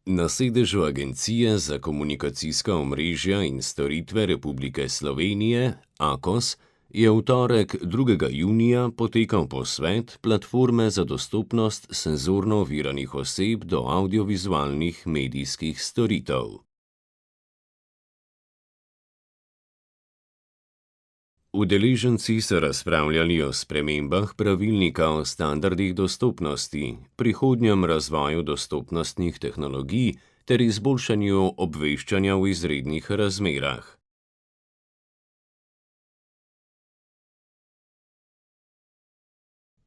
Na sedežu Agencije za komunikacijska omrežja in storitve Republike Slovenije, AKOS, je v torek 2. junija potekal posvet Platforme za dostopnost senzorno oviranih oseb do avdiovizualnih medijskih storitev. Udeleženci so razpravljali o spremembah pravilnika o standardih dostopnosti, prihodnjem razvoju dostopnostnih tehnologij ter izboljšanju obveščanja v izrednih razmerah.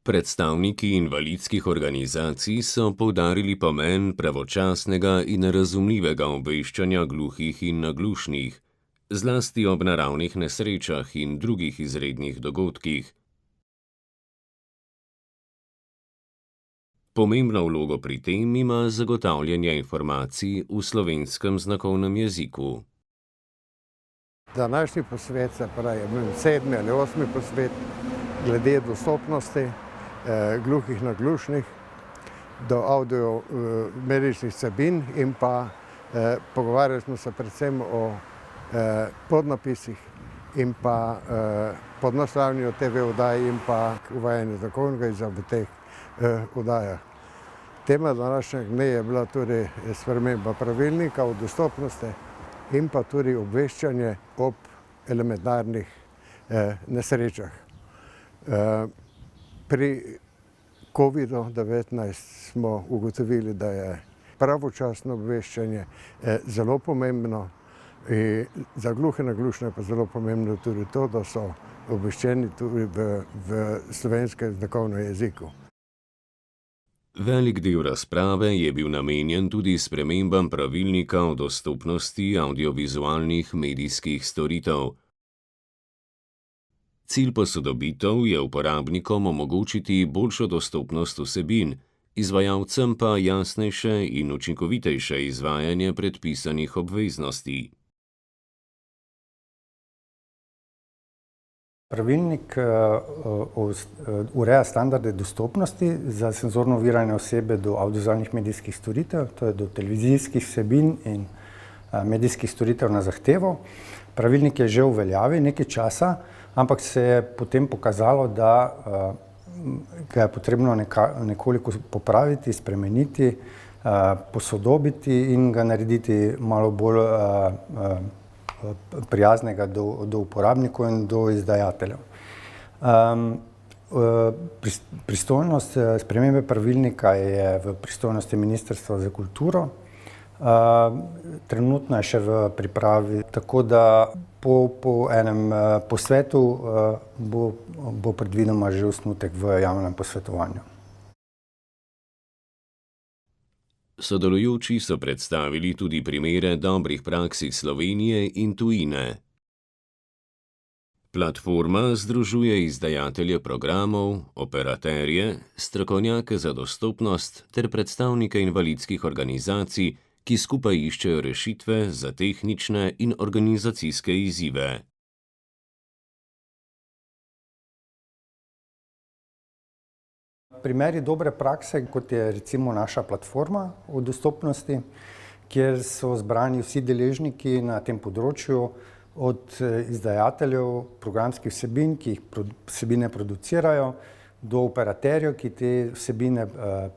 Predstavniki invalidskih organizacij so poudarili pomen pravočasnega in razumljivega obveščanja gluhih in naglušnih, zlasti ob naravnih nesrečah in drugih izrednih dogodkih. Pomembno vlogo pri tem ima zagotavljanje informacij v slovenskem znakovnem jeziku. Današnji posvet, se pravi, 7. ali 8. posvet glede dostopnosti gluhih naglušnih do audio-medijskih vsebin in pa pogovarjali smo se predvsem o podnapisih in pa podnastavljanju TV oddaj in pa uvajanju znakovnega jezika v teh oddajah. Tema današnjega dne je bila tudi sprememba pravilnika o dostopnosti in pa tudi obveščanje ob elementarnih nesrečah. Pri COVID-19 smo ugotovili, da je pravočasno obveščanje zelo pomembno. Za gluhe naglušne pa zelo pomembno tudi to, da so obveščeni tudi v slovenskem znakovnem jeziku. Velik del razprave je bil namenjen tudi spremembam pravilnika o dostopnosti avdiovizualnih medijskih storitev. Cilj posodobitev je uporabnikom omogočiti boljšo dostopnost vsebin, izvajalcem pa jasnejše in učinkovitejše izvajanje predpisanih obveznosti. Pravilnik ureja standarde dostopnosti za senzorno ovirane osebe do avdiovizualnih medijskih storitev, to je do televizijskih vsebin in medijskih storitev na zahtevo. Pravilnik je že v veljavi nekaj časa, ampak se je potem pokazalo, da ga je potrebno nekoliko popraviti, spremeniti, posodobiti in ga narediti malo bolj prijaznega do uporabnikov in do izdajateljev. Pristojnost spremembe pravilnika je v pristojnosti Ministrstva za kulturo. Trenutno je še v pripravi, tako da po enem posvetu bo predvidoma že osnutek v javnem posvetovanju. Sodelujoči so predstavili tudi primere dobrih praks iz Slovenije in tujine. Platforma združuje izdajatelje programov, operaterje, strokovnjake za dostopnost ter predstavnike invalidskih organizacij, ki skupaj iščejo rešitve za tehnične in organizacijske izzive. Primeri dobre prakse, kot je recimo naša platforma o dostopnosti, kjer so zbrani vsi deležniki na tem področju, od izdajateljev programskih vsebin, ki jih vsebine producirajo, do operaterjev, ki te vsebine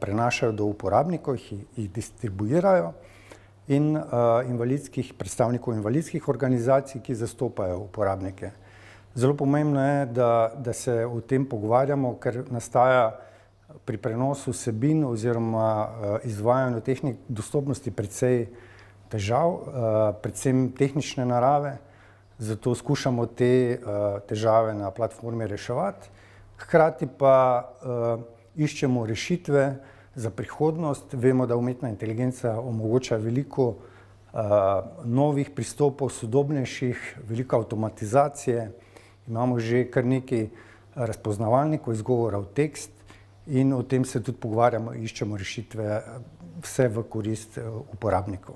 prenašajo do uporabnikov, jih distribuirajo, in predstavnikov invalidskih organizacij, ki zastopajo uporabnike. Zelo pomembno je, da se o tem pogovarjamo, ker nastaja pri prenosu vsebin oziroma izvajanju tehnik dostopnosti precej težav, predvsem tehnične narave, zato skušamo te težave na platformi reševati. Hkrati pa iščemo rešitve za prihodnost. Vemo, da umetna inteligenca omogoča veliko novih pristopov, sodobnejših, veliko avtomatizacije. Imamo že kar nekaj razpoznavalnikov izgovora v tekst in o tem se tudi pogovarjamo, iščemo rešitve, vse v korist uporabnikov.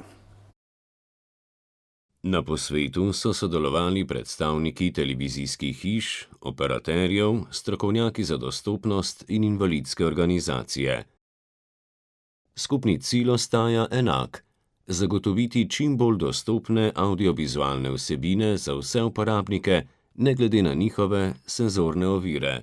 Na posvetu so sodelovali predstavniki televizijskih hiš, operaterjev, strokovnjaki za dostopnost in invalidske organizacije. Skupni cilj ostaja enak: zagotoviti čim bolj dostopne avdiovizualne vsebine za vse uporabnike, ne glede na njihove senzorne ovire.